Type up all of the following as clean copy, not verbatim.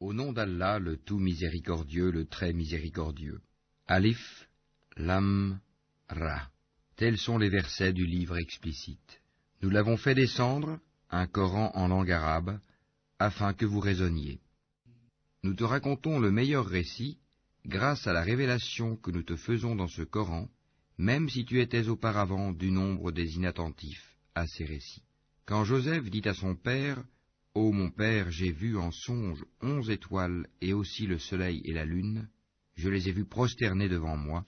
Au nom d'Allah, le tout miséricordieux, le très miséricordieux. Alif, Lam, Ra. Tels sont les versets du livre explicite. Nous l'avons fait descendre, un Coran en langue arabe, afin que vous raisonniez. Nous te racontons le meilleur récit, grâce à la révélation que nous te faisons dans ce Coran, même si tu étais auparavant du nombre des inattentifs à ces récits. Quand Joseph dit à son père, « Ô mon père, j'ai vu en songe 11 étoiles et aussi le soleil et la lune, je les ai vus prosternés devant moi.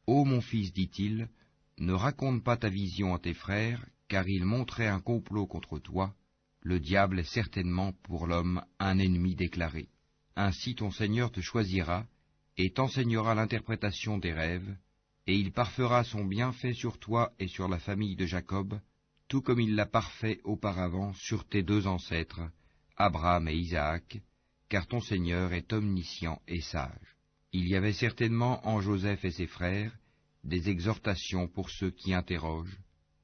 Ô mon fils, dit-il, ne raconte pas ta vision à tes frères, car ils montraient un complot contre toi. Le diable est certainement pour l'homme un ennemi déclaré. Ainsi ton Seigneur te choisira et t'enseignera l'interprétation des rêves, et il parfera son bienfait sur toi et sur la famille de Jacob, tout comme il l'a parfait auparavant sur tes deux ancêtres, Abraham et Isaac, car ton Seigneur est omniscient et sage. Il y avait certainement en Joseph et ses frères des exhortations pour ceux qui interrogent,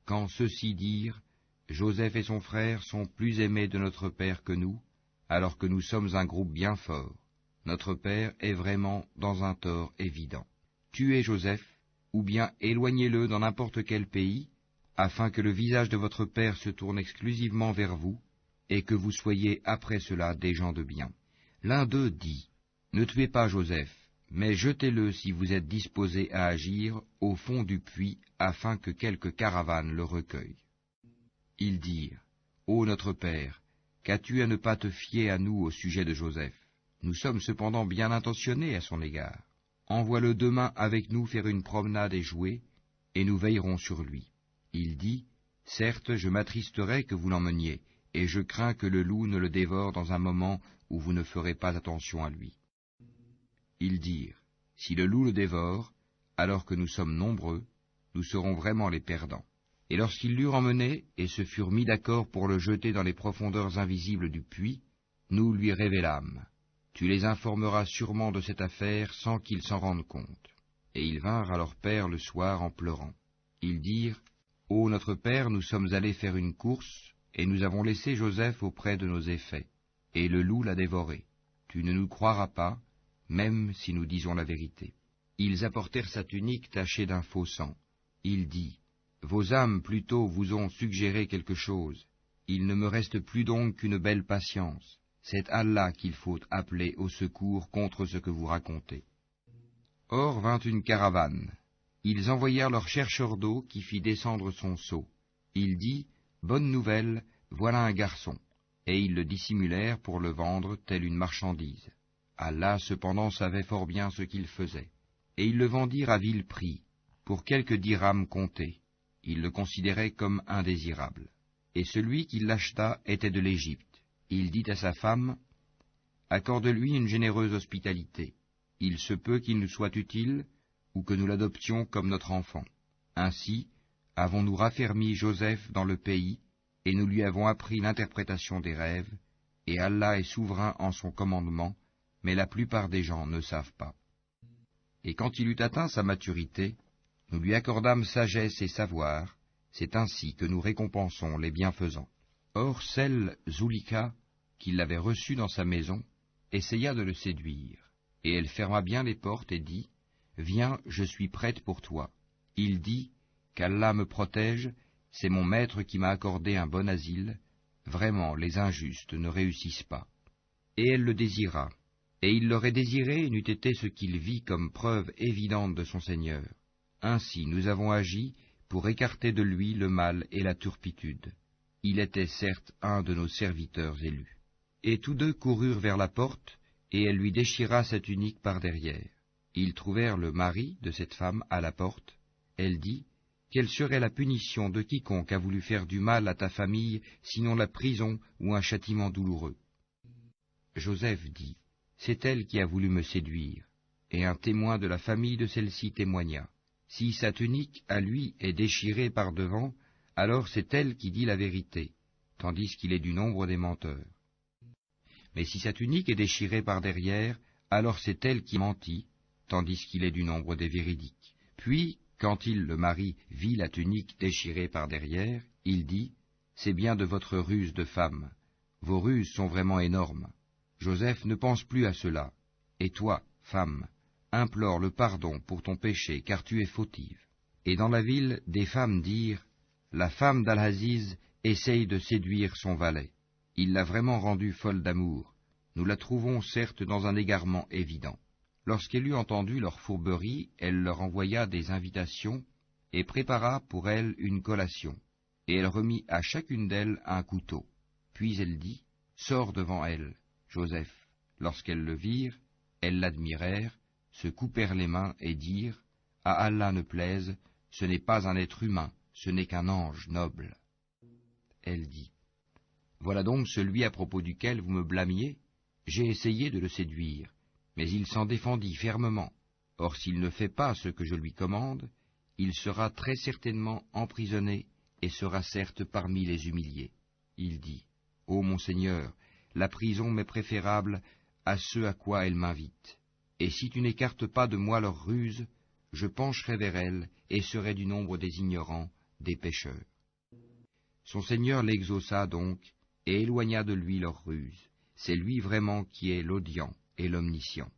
quand ceux-ci dirent, Joseph et son frère sont plus aimés de notre Père que nous, alors que nous sommes un groupe bien fort. Notre Père est vraiment dans un tort évident. Tuez Joseph, ou bien éloignez-le dans n'importe quel pays, afin que le visage de votre Père se tourne exclusivement vers vous, et que vous soyez après cela des gens de bien. L'un d'eux dit, ne tuez pas Joseph, mais jetez-le si vous êtes disposé à agir au fond du puits, afin que quelque caravane le recueille. Ils dirent, ô notre Père, qu'as-tu à ne pas te fier à nous au sujet de Joseph? Nous sommes cependant bien intentionnés à son égard. Envoie-le demain avec nous faire une promenade et jouer, et nous veillerons sur lui. Il dit, certes, je m'attristerai que vous l'emmeniez, et je crains que le loup ne le dévore dans un moment où vous ne ferez pas attention à lui. Ils dirent, si le loup le dévore, alors que nous sommes nombreux, nous serons vraiment les perdants. Et lorsqu'ils l'eurent emmené et se furent mis d'accord pour le jeter dans les profondeurs invisibles du puits, nous lui révélâmes. Tu les informeras sûrement de cette affaire sans qu'ils s'en rendent compte. Et ils vinrent à leur père le soir en pleurant. Ils dirent, ô notre père, nous sommes allés faire une course, et nous avons laissé Joseph auprès de nos effets, et le loup l'a dévoré. Tu ne nous croiras pas, même si nous disons la vérité. Ils apportèrent sa tunique tachée d'un faux sang. Il dit, vos âmes plutôt vous ont suggéré quelque chose. Il ne me reste plus donc qu'une belle patience. C'est Allah qu'il faut appeler au secours contre ce que vous racontez. Or vint une caravane. Ils envoyèrent leur chercheur d'eau qui fit descendre son seau. Il dit, bonne nouvelle, voilà un garçon. Et ils le dissimulèrent pour le vendre telle une marchandise. Allah cependant savait fort bien ce qu'il faisait. Et ils le vendirent à vil prix, pour quelques dirhams comptés. Ils le considéraient comme indésirable. Et celui qui l'acheta était de l'Égypte. Il dit à sa femme, accorde-lui une généreuse hospitalité. Il se peut qu'il nous soit utile, ou que nous l'adoptions comme notre enfant. Ainsi, avons-nous raffermi Joseph dans le pays, et nous lui avons appris l'interprétation des rêves, et Allah est souverain en son commandement, mais la plupart des gens ne savent pas. Et quand il eut atteint sa maturité, nous lui accordâmes sagesse et savoir, c'est ainsi que nous récompensons les bienfaisants. Or celle, Zulika, qui l'avait reçu dans sa maison, essaya de le séduire, et elle ferma bien les portes et dit, viens, je suis prête pour toi. Il dit, qu'Allah me protège, c'est mon maître qui m'a accordé un bon asile, vraiment les injustes ne réussissent pas. Et elle le désira, et il l'aurait désiré n'eût été ce qu'il vit comme preuve évidente de son Seigneur. Ainsi nous avons agi pour écarter de lui le mal et la turpitude. Il était certes un de nos serviteurs élus. Et tous deux coururent vers la porte, et elle lui déchira sa tunique par derrière. Ils trouvèrent le mari de cette femme à la porte. Elle dit, quelle serait la punition de quiconque a voulu faire du mal à ta famille, sinon la prison ou un châtiment douloureux? Joseph dit, c'est elle qui a voulu me séduire, et un témoin de la famille de celle-ci témoigna. Si sa tunique, à lui, est déchirée par devant, alors c'est elle qui dit la vérité, tandis qu'il est du nombre des menteurs. Mais si sa tunique est déchirée par derrière, alors c'est elle qui mentit, tandis qu'il est du nombre des véridiques. Puis, quand il, le mari, vit la tunique déchirée par derrière, il dit, c'est bien de votre ruse de femme. Vos ruses sont vraiment énormes. Joseph ne pense plus à cela, et toi, femme, implore le pardon pour ton péché, car tu es fautive. Et dans la ville, des femmes dirent, la femme d'Al-Aziz essaye de séduire son valet. Il l'a vraiment rendue folle d'amour. Nous la trouvons certes dans un égarement évident. Lorsqu'elle eut entendu leur fourberie, elle leur envoya des invitations et prépara pour elles une collation. Et elle remit à chacune d'elles un couteau. Puis elle dit, sors devant elle, Joseph. Lorsqu'elles le virent, elles l'admirèrent, se coupèrent les mains et dirent, à Allah ne plaise, ce n'est pas un être humain, ce n'est qu'un ange noble. Elle dit, voilà donc celui à propos duquel vous me blâmiez. J'ai essayé de le séduire, mais il s'en défendit fermement. Or s'il ne fait pas ce que je lui commande, il sera très certainement emprisonné et sera certes parmi les humiliés. Il dit, ô mon Seigneur, la prison m'est préférable à ce à quoi elle m'invite. Et si tu n'écartes pas de moi leurs ruses, je pencherai vers elles et serai du nombre des ignorants, des pécheurs. Son Seigneur l'exauça donc et éloigna de lui leurs ruses. C'est lui vraiment qui est l'audient et l'omniscient.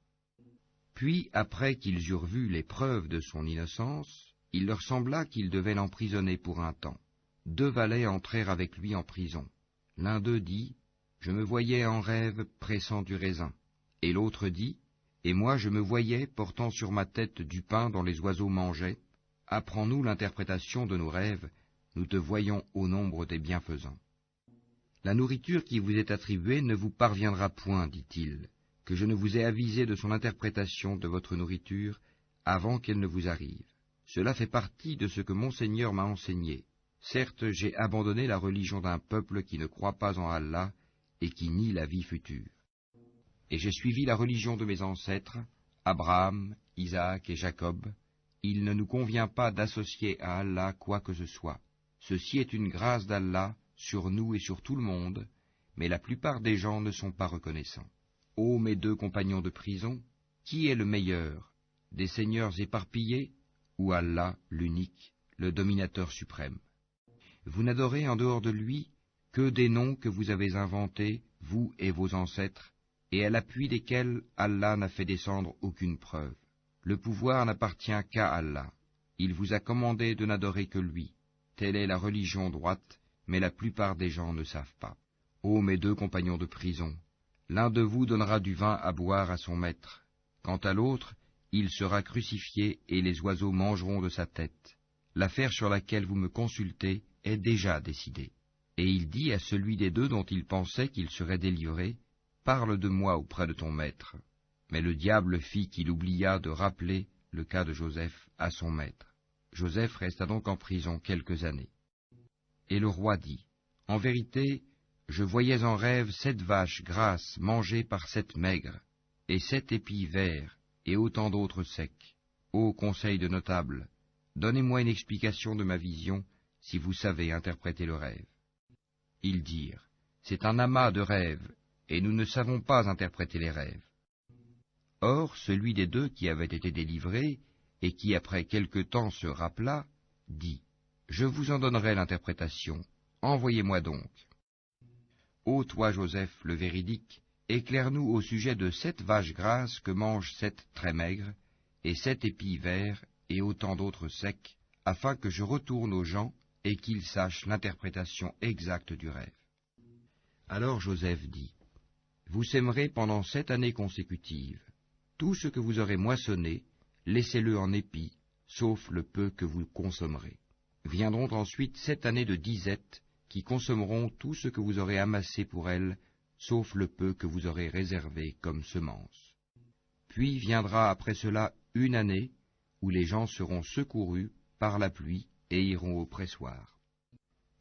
Puis, après qu'ils eurent vu les preuves de son innocence, il leur sembla qu'ils devaient l'emprisonner pour un temps. 2 valets entrèrent avec lui en prison. L'un d'eux dit, « Je me voyais en rêve pressant du raisin. » Et l'autre dit, « Et moi je me voyais portant sur ma tête du pain dont les oiseaux mangeaient. Apprends-nous l'interprétation de nos rêves, nous te voyons au nombre des bienfaisants. » La nourriture qui vous est attribuée ne vous parviendra point, dit-il, que je ne vous ai avisé de son interprétation de votre nourriture avant qu'elle ne vous arrive. Cela fait partie de ce que mon Seigneur m'a enseigné. Certes, j'ai abandonné la religion d'un peuple qui ne croit pas en Allah et qui nie la vie future. Et j'ai suivi la religion de mes ancêtres, Abraham, Isaac et Jacob. Il ne nous convient pas d'associer à Allah quoi que ce soit. Ceci est une grâce d'Allah sur nous et sur tout le monde, mais la plupart des gens ne sont pas reconnaissants. Ô mes 2 compagnons de prison, qui est le meilleur, des seigneurs éparpillés ou Allah, l'unique, le dominateur suprême? Vous n'adorez en dehors de lui que des noms que vous avez inventés, vous et vos ancêtres, et à l'appui desquels Allah n'a fait descendre aucune preuve. Le pouvoir n'appartient qu'à Allah. Il vous a commandé de n'adorer que lui. Telle est la religion droite, mais la plupart des gens ne savent pas. Ô mes 2 compagnons de prison, l'un de vous donnera du vin à boire à son maître. Quant à l'autre, il sera crucifié et les oiseaux mangeront de sa tête. L'affaire sur laquelle vous me consultez est déjà décidée. Et il dit à celui des 2 dont il pensait qu'il serait délivré, « Parle de moi auprès de ton maître. » Mais le diable fit qu'il oublia de rappeler le cas de Joseph à son maître. Joseph resta donc en prison quelques années. Et le roi dit, « En vérité, je voyais en rêve 7 vaches grasses mangées par 7 maigres, et 7 épis verts, et autant d'autres secs. Ô conseil de notables, donnez-moi une explication de ma vision, si vous savez interpréter le rêve. » Ils dirent, « C'est un amas de rêves, et nous ne savons pas interpréter les rêves. » Or, celui des 2 qui avait été délivré, et qui après quelque temps se rappela, dit, « Je vous en donnerai l'interprétation, envoyez-moi donc. » Ô toi, Joseph, le véridique, éclaire-nous au sujet de 7 vaches grasses que mangent 7 très maigres, et 7 épis verts, et autant d'autres secs, afin que je retourne aux gens et qu'ils sachent l'interprétation exacte du rêve. Alors Joseph dit, « Vous sèmerez pendant 7 années consécutives. Tout ce que vous aurez moissonné, laissez-le en épis, sauf le peu que vous consommerez. Viendront ensuite 7 années de disette, qui consommeront tout ce que vous aurez amassé pour elles, sauf le peu que vous aurez réservé comme semence. Puis viendra après cela 1 année, où les gens seront secourus par la pluie et iront au pressoir. »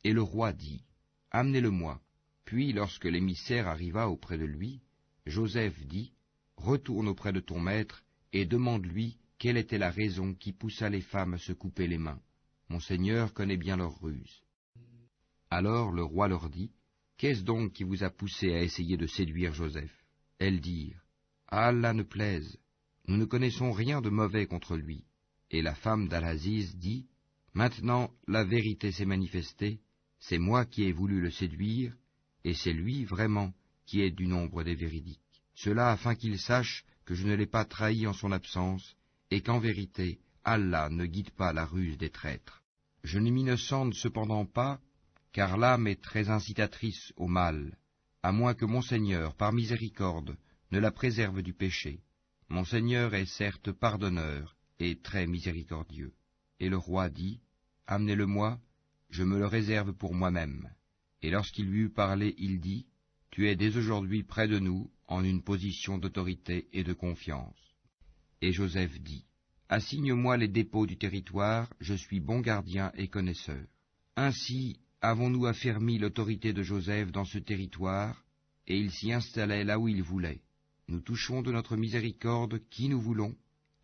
Et le roi dit, « Amenez-le-moi. » Puis, lorsque l'émissaire arriva auprès de lui, Joseph dit, « Retourne auprès de ton maître et demande-lui quelle était la raison qui poussa les femmes à se couper les mains. Mon Seigneur connaît bien leurs ruses. » Alors le roi leur dit, « Qu'est-ce donc qui vous a poussé à essayer de séduire Joseph ?» Elles dirent, « À Allah ne plaise, nous ne connaissons rien de mauvais contre lui. » Et la femme d'Al-Aziz dit, « Maintenant la vérité s'est manifestée, c'est moi qui ai voulu le séduire, et c'est lui vraiment qui est du nombre des véridiques. » Cela afin qu'il sache que je ne l'ai pas trahi en son absence, et qu'en vérité, Allah ne guide pas la ruse des traîtres. Je ne m'innocente cependant pas, car l'âme est très incitatrice au mal, à moins que mon Seigneur, par miséricorde, ne la préserve du péché. Mon Seigneur est certes pardonneur et très miséricordieux. Et le roi dit, « Amenez-le-moi, je me le réserve pour moi-même. » Et lorsqu'il lui eut parlé, il dit, « Tu es dès aujourd'hui près de nous, en une position d'autorité et de confiance. » Et Joseph dit, « Assigne-moi les dépôts du territoire, je suis bon gardien et connaisseur. » Ainsi avons-nous affermi l'autorité de Joseph dans ce territoire, et il s'y installait là où il voulait. Nous touchons de notre miséricorde qui nous voulons,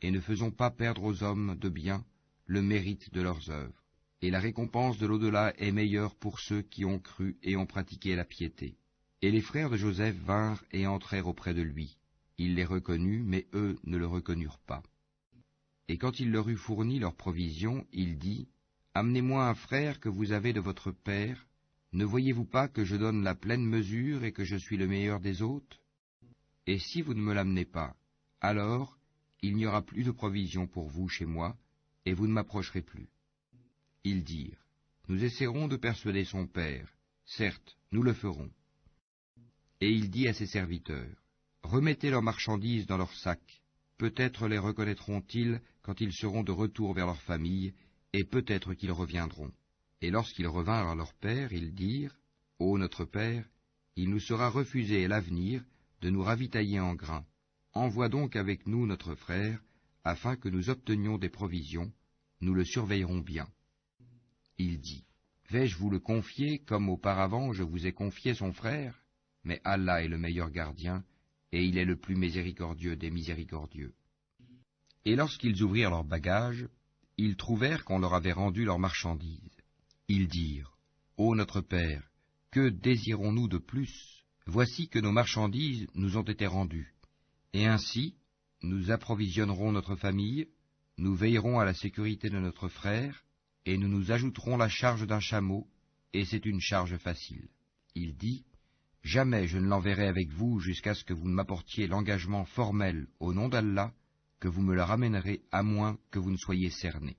et ne faisons pas perdre aux hommes de bien le mérite de leurs œuvres. Et la récompense de l'au-delà est meilleure pour ceux qui ont cru et ont pratiqué la piété. Et les frères de Joseph vinrent et entrèrent auprès de lui. Il les reconnut, mais eux ne le reconnurent pas. Et quand il leur eut fourni leurs provisions, il dit, « Amenez-moi un frère que vous avez de votre père. Ne voyez-vous pas que je donne la pleine mesure et que je suis le meilleur des hôtes? Et si vous ne me l'amenez pas, alors il n'y aura plus de provisions pour vous chez moi, et vous ne m'approcherez plus. » Ils dirent, « Nous essaierons de persuader son père. Certes, nous le ferons. » Et il dit à ses serviteurs, « Remettez leurs marchandises dans leurs sacs. Peut-être les reconnaîtront-ils quand ils seront de retour vers leur famille, et peut-être qu'ils reviendront. » Et lorsqu'ils revinrent à leur père, ils dirent, « Ô notre père, il nous sera refusé à l'avenir de nous ravitailler en grains. Envoie donc avec nous notre frère, afin que nous obtenions des provisions, nous le surveillerons bien. » Il dit, « Vais-je vous le confier comme auparavant je vous ai confié son frère? Mais Allah est le meilleur gardien, et il est le plus miséricordieux des miséricordieux. » Et lorsqu'ils ouvrirent leurs bagages, ils trouvèrent qu'on leur avait rendu leurs marchandises. Ils dirent, « Ô notre père, que désirons-nous de plus? Voici que nos marchandises nous ont été rendues. Et ainsi, nous approvisionnerons notre famille, nous veillerons à la sécurité de notre frère, et nous nous ajouterons la charge d'un chameau, et c'est une charge facile. » Il dit, « Jamais je ne l'enverrai avec vous jusqu'à ce que vous ne m'apportiez l'engagement formel au nom d'Allah, que vous me le ramènerez à moins que vous ne soyez cernés. »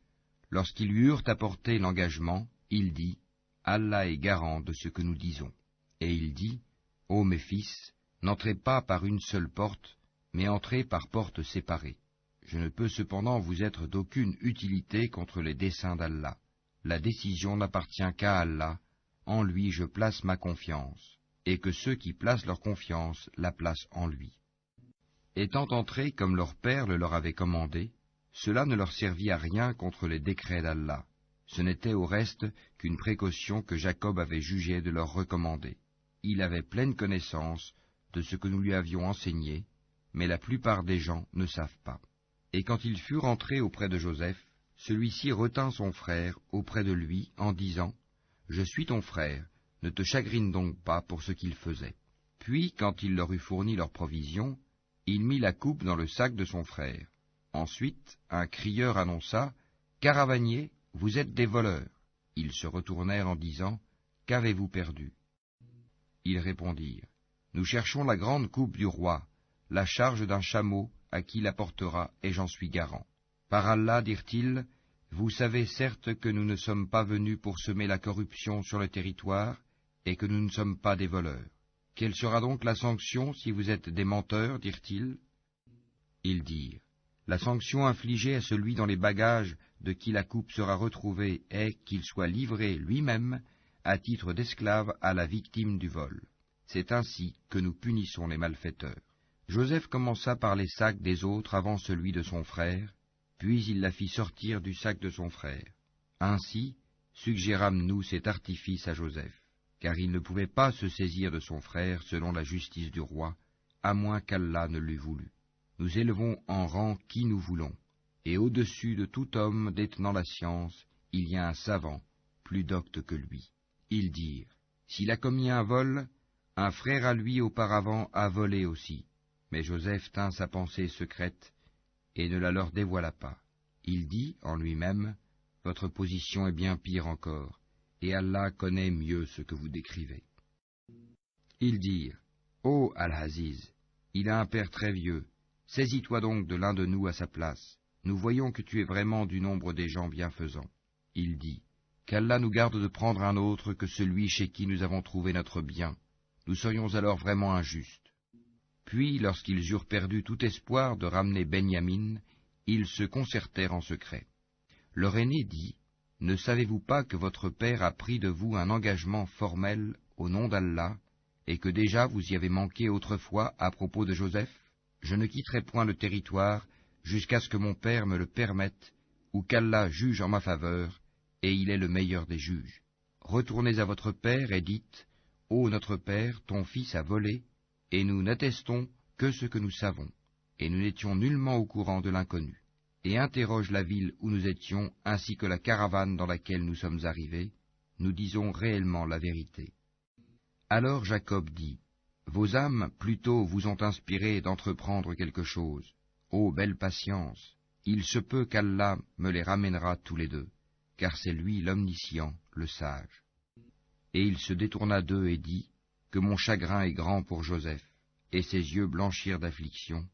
Lorsqu'ils lui eurent apporté l'engagement, il dit, « Allah est garant de ce que nous disons. » Et il dit, « Ô mes fils, n'entrez pas par une seule porte, mais entrez par portes séparées. Je ne peux cependant vous être d'aucune utilité contre les desseins d'Allah. La décision n'appartient qu'à Allah, en lui je place ma confiance, et que ceux qui placent leur confiance la placent en lui. » Étant entrés comme leur père le leur avait commandé, cela ne leur servit à rien contre les décrets d'Allah. Ce n'était au reste qu'une précaution que Jacob avait jugé de leur recommander. Il avait pleine connaissance de ce que nous lui avions enseigné, mais la plupart des gens ne savent pas. Et quand ils furent entrés auprès de Joseph, celui-ci retint son frère auprès de lui en disant, « Je suis ton frère, ne te chagrine donc pas pour ce qu'il faisait. » Puis, quand il leur eut fourni leurs provisions, il mit la coupe dans le sac de son frère. Ensuite, un crieur annonça, « Caravaniers, vous êtes des voleurs. » Ils se retournèrent en disant, « Qu'avez-vous perdu ?» Ils répondirent, « Nous cherchons la grande coupe du roi, la charge d'un chameau à qui la portera, et j'en suis garant. Par Allah, dirent-ils, vous savez certes que nous ne sommes pas venus pour semer la corruption sur le territoire, et que nous ne sommes pas des voleurs. Quelle sera donc la sanction si vous êtes des menteurs, dirent-ils? Ils dirent, la sanction infligée à celui dans les bagages de qui la coupe sera retrouvée est qu'il soit livré lui-même à titre d'esclave à la victime du vol. C'est ainsi que nous punissons les malfaiteurs. » Joseph commença par les sacs des autres avant celui de son frère, puis il la fit sortir du sac de son frère. Ainsi suggérâmes-nous cet artifice à Joseph, car il ne pouvait pas se saisir de son frère selon la justice du roi, à moins qu'Allah ne l'eût voulu. Nous élevons en rang qui nous voulons, et au-dessus de tout homme détenant la science, il y a un savant, plus docte que lui. Ils dirent, s'il a commis un vol, un frère à lui auparavant a volé aussi. Mais Joseph tint sa pensée secrète et ne la leur dévoila pas. Il dit en lui-même, « Votre position est bien pire encore, et Allah connaît mieux ce que vous décrivez. » Ils dirent, « Ô Al-Aziz, il a un père très vieux. Saisis-toi donc de l'un de nous à sa place. Nous voyons que tu es vraiment du nombre des gens bienfaisants. » Il dit, « Qu'Allah nous garde de prendre un autre que celui chez qui nous avons trouvé notre bien. Nous serions alors vraiment injustes. » Puis, lorsqu'ils eurent perdu tout espoir de ramener Benyamin, ils se concertèrent en secret. Leur aîné dit, « Ne savez-vous pas que votre père a pris de vous un engagement formel au nom d'Allah, et que déjà vous y avez manqué autrefois à propos de Joseph? Je ne quitterai point le territoire jusqu'à ce que mon père me le permette, ou qu'Allah juge en ma faveur, et il est le meilleur des juges. Retournez à votre père et dites, « Ô notre père, ton fils a volé, et nous n'attestons que ce que nous savons, et nous n'étions nullement au courant de l'inconnu. Et interroge la ville où nous étions, ainsi que la caravane dans laquelle nous sommes arrivés, nous disons réellement la vérité. » Alors Jacob dit, « Vos âmes plutôt vous ont inspiré d'entreprendre quelque chose. Ô belle patience, il se peut qu'Allah me les ramènera tous les deux, car c'est lui l'omniscient, le sage. » Et il se détourna d'eux et dit, « Que mon chagrin est grand pour Joseph. » Et ses yeux blanchirent d'affliction,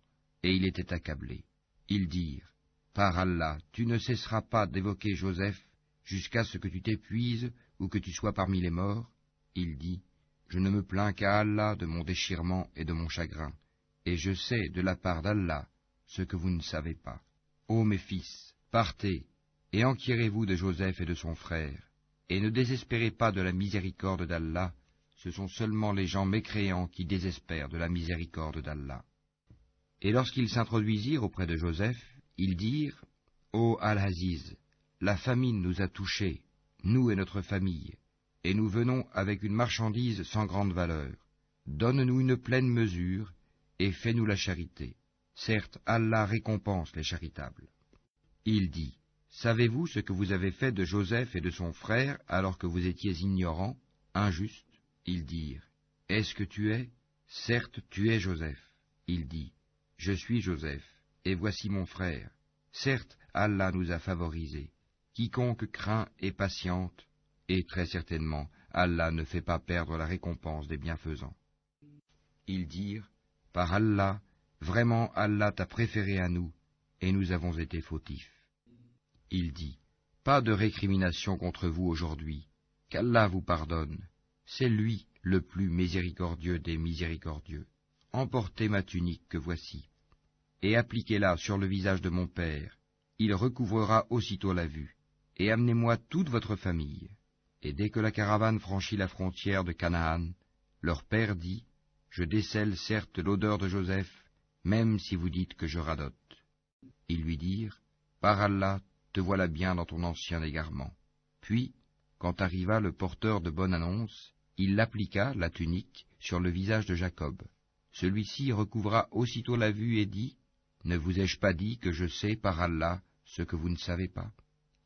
et il était accablé. Ils dirent, « Par Allah, tu ne cesseras pas d'évoquer Joseph jusqu'à ce que tu t'épuises ou que tu sois parmi les morts. » Il dit, « Je ne me plains qu'à Allah de mon déchirement et de mon chagrin, et je sais de la part d'Allah ce que vous ne savez pas. Ô mes fils, partez, et enquirez-vous de Joseph et de son frère, et ne désespérez pas de la miséricorde d'Allah, ce sont seulement les gens mécréants qui désespèrent de la miséricorde d'Allah. » Et lorsqu'ils s'introduisirent auprès de Joseph, ils dirent, « Ô Al-Aziz, la famine nous a touchés, nous et notre famille, et nous venons avec une marchandise sans grande valeur. Donne-nous une pleine mesure, et fais-nous la charité. Certes, Allah récompense les charitables. » Il dit, « Savez-vous ce que vous avez fait de Joseph et de son frère alors que vous étiez ignorants, injustes? » Ils dirent, « Est-ce que tu es? Certes, tu es Joseph. » Il dit, « Je suis Joseph, et voici mon frère. Certes, Allah nous a favorisés. Quiconque craint et patiente, et très certainement, Allah ne fait pas perdre la récompense des bienfaisants. » Ils dirent, « Par Allah, vraiment Allah t'a préféré à nous, et nous avons été fautifs. » Il dit, « Pas de récrimination contre vous aujourd'hui, qu'Allah vous pardonne. C'est lui le plus miséricordieux des miséricordieux. Emportez ma tunique que voici, et appliquez-la sur le visage de mon père. Il recouvrera aussitôt la vue, et amenez-moi toute votre famille. » Et dès que la caravane franchit la frontière de Canaan, leur père dit, « Je décèle certes l'odeur de Joseph, même si vous dites que je radote. » Ils lui dirent, « Par Allah, te voilà bien dans ton ancien égarement. » Puis, quand arriva le porteur de bonne annonce, il l'appliqua, la tunique, sur le visage de Jacob. Celui-ci recouvra aussitôt la vue et dit, « Ne vous ai-je pas dit que je sais par Allah ce que vous ne savez pas? »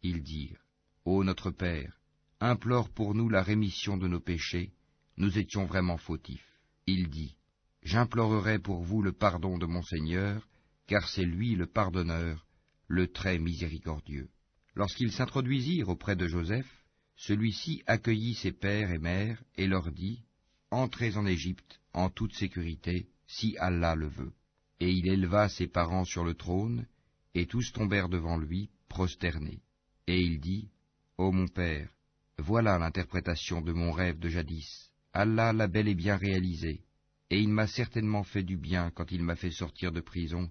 Ils dirent, « Ô notre Père, implore pour nous la rémission de nos péchés, nous étions vraiment fautifs. » Il dit, « J'implorerai pour vous le pardon de mon Seigneur, car c'est lui le pardonneur, le très miséricordieux. » Lorsqu'ils s'introduisirent auprès de Joseph, celui-ci accueillit ses pères et mères et leur dit, « Entrez en Égypte en toute sécurité, si Allah le veut. » Et il éleva ses parents sur le trône, et tous tombèrent devant lui, prosternés. Et il dit, « Ô mon père, voilà l'interprétation de mon rêve de jadis. Allah l'a bel et bien réalisé, et il m'a certainement fait du bien quand il m'a fait sortir de prison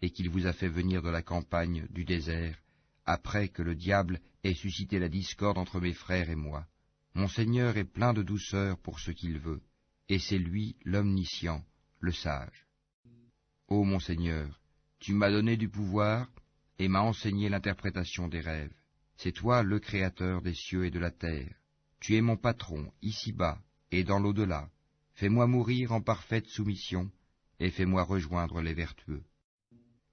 et qu'il vous a fait venir de la campagne, du désert, après que le diable ait suscité la discorde entre mes frères et moi. Mon Seigneur est plein de douceur pour ce qu'il veut, et c'est lui l'omniscient, le sage. Ô mon Seigneur, tu m'as donné du pouvoir et m'as enseigné l'interprétation des rêves. C'est toi le Créateur des cieux et de la terre. Tu es mon patron, ici-bas et dans l'au-delà. Fais-moi mourir en parfaite soumission, et fais-moi rejoindre les vertueux.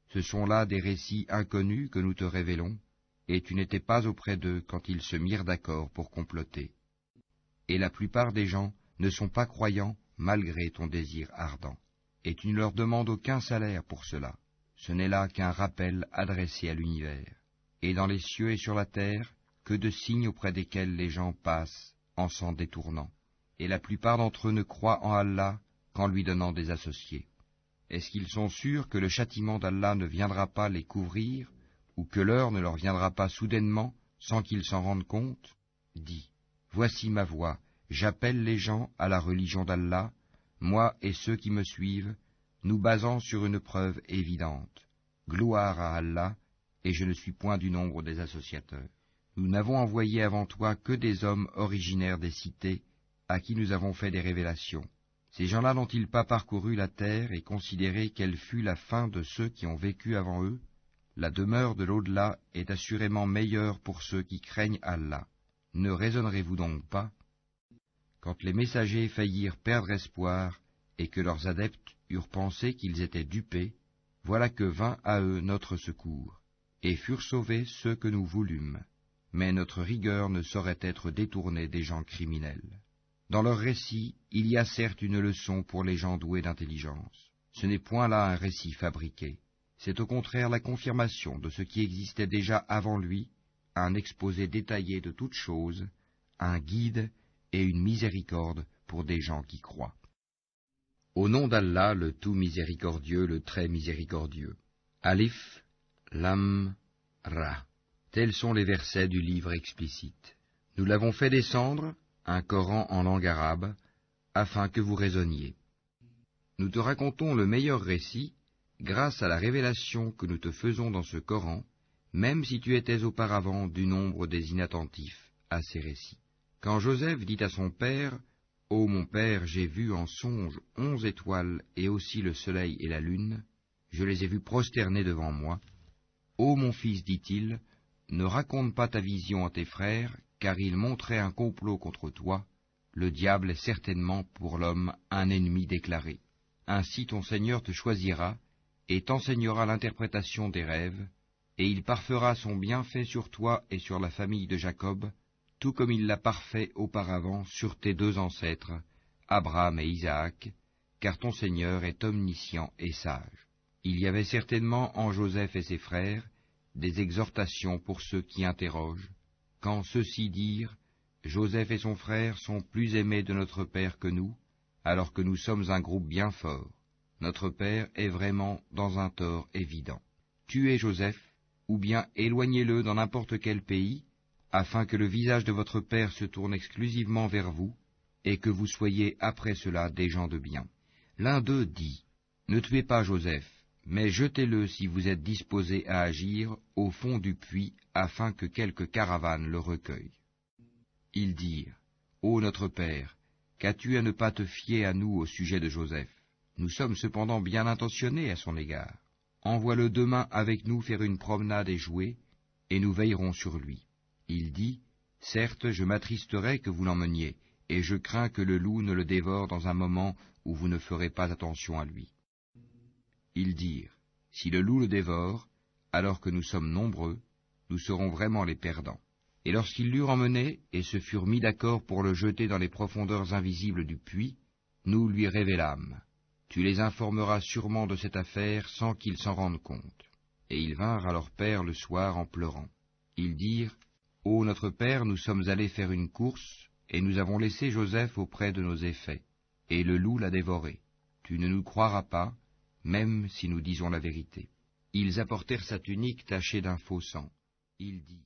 Ce sont là des récits inconnus que nous te révélons, et tu n'étais pas auprès d'eux quand ils se mirent d'accord pour comploter. Et la plupart des gens ne sont pas croyants malgré ton désir ardent, et tu ne leur demandes aucun salaire pour cela. Ce n'est là qu'un rappel adressé à l'univers. Et dans les cieux et sur la terre, que de signes auprès desquels les gens passent en s'en détournant. Et la plupart d'entre eux ne croient en Allah qu'en lui donnant des associés. Est-ce qu'ils sont sûrs que le châtiment d'Allah ne viendra pas les couvrir, ou que l'heure ne leur viendra pas soudainement, sans qu'ils s'en rendent compte? Dis, voici ma voix, j'appelle les gens à la religion d'Allah, moi et ceux qui me suivent, nous basant sur une preuve évidente. Gloire à Allah, et je ne suis point du nombre des associateurs. Nous n'avons envoyé avant toi que des hommes originaires des cités, à qui nous avons fait des révélations. Ces gens-là n'ont-ils pas parcouru la terre et considéré quelle fut la fin de ceux qui ont vécu avant eux? La demeure de l'au-delà est assurément meilleure pour ceux qui craignent Allah. Ne raisonnerez-vous donc pas? Quand les messagers faillirent perdre espoir, et que leurs adeptes eurent pensé qu'ils étaient dupés, voilà que vint à eux notre secours, et furent sauvés ceux que nous voulûmes. Mais notre rigueur ne saurait être détournée des gens criminels. Dans leur récit, il y a certes une leçon pour les gens doués d'intelligence. Ce n'est point là un récit fabriqué, c'est au contraire la confirmation de ce qui existait déjà avant lui, un exposé détaillé de toutes choses, un guide et une miséricorde pour des gens qui croient. Au nom d'Allah, le tout miséricordieux, le très miséricordieux. Alif, Lam, Ra. Tels sont les versets du livre explicite. Nous l'avons fait descendre, un Coran en langue arabe, afin que vous raisonniez. Nous te racontons le meilleur récit, grâce à la révélation que nous te faisons dans ce Coran, même si tu étais auparavant du nombre des inattentifs à ces récits. Quand Joseph dit à son père, « Ô mon père, j'ai vu en songe 11 étoiles et aussi le soleil et la lune, je les ai vus prosternés devant moi. Ô mon fils, dit-il, ne raconte pas ta vision à tes frères, car ils montraient un complot contre toi. Le diable est certainement pour l'homme un ennemi déclaré. Ainsi ton Seigneur te choisira et t'enseignera l'interprétation des rêves, et il parfera son bienfait sur toi et sur la famille de Jacob, tout comme il l'a parfait auparavant sur tes deux ancêtres, Abraham et Isaac, car ton Seigneur est omniscient et sage. Il y avait certainement en Joseph et ses frères des exhortations pour ceux qui interrogent, quand ceux-ci dirent, Joseph et son frère sont plus aimés de notre Père que nous, alors que nous sommes un groupe bien fort. Notre Père est vraiment dans un tort évident. Tuez Joseph, ou bien éloignez-le dans n'importe quel pays, afin que le visage de votre Père se tourne exclusivement vers vous, et que vous soyez après cela des gens de bien. L'un d'eux dit, ne tuez pas Joseph, mais jetez-le si vous êtes disposé à agir au fond du puits, afin que quelque caravane le recueille. Ils dirent, ô notre Père, qu'as-tu à ne pas te fier à nous au sujet de Joseph? Nous sommes cependant bien intentionnés à son égard. Envoie-le demain avec nous faire une promenade et jouer, et nous veillerons sur lui. Il dit, certes, je m'attristerai que vous l'emmeniez, et je crains que le loup ne le dévore dans un moment où vous ne ferez pas attention à lui. Ils dirent, si le loup le dévore, alors que nous sommes nombreux, nous serons vraiment les perdants. Et lorsqu'ils l'eurent emmené et se furent mis d'accord pour le jeter dans les profondeurs invisibles du puits, nous lui révélâmes. Tu les informeras sûrement de cette affaire sans qu'ils s'en rendent compte. Et ils vinrent à leur père le soir en pleurant. Ils dirent, ô notre père, nous sommes allés faire une course, et nous avons laissé Joseph auprès de nos effets, et le loup l'a dévoré. Tu ne nous croiras pas, même si nous disons la vérité. Ils apportèrent sa tunique tachée d'un faux sang. Il dit,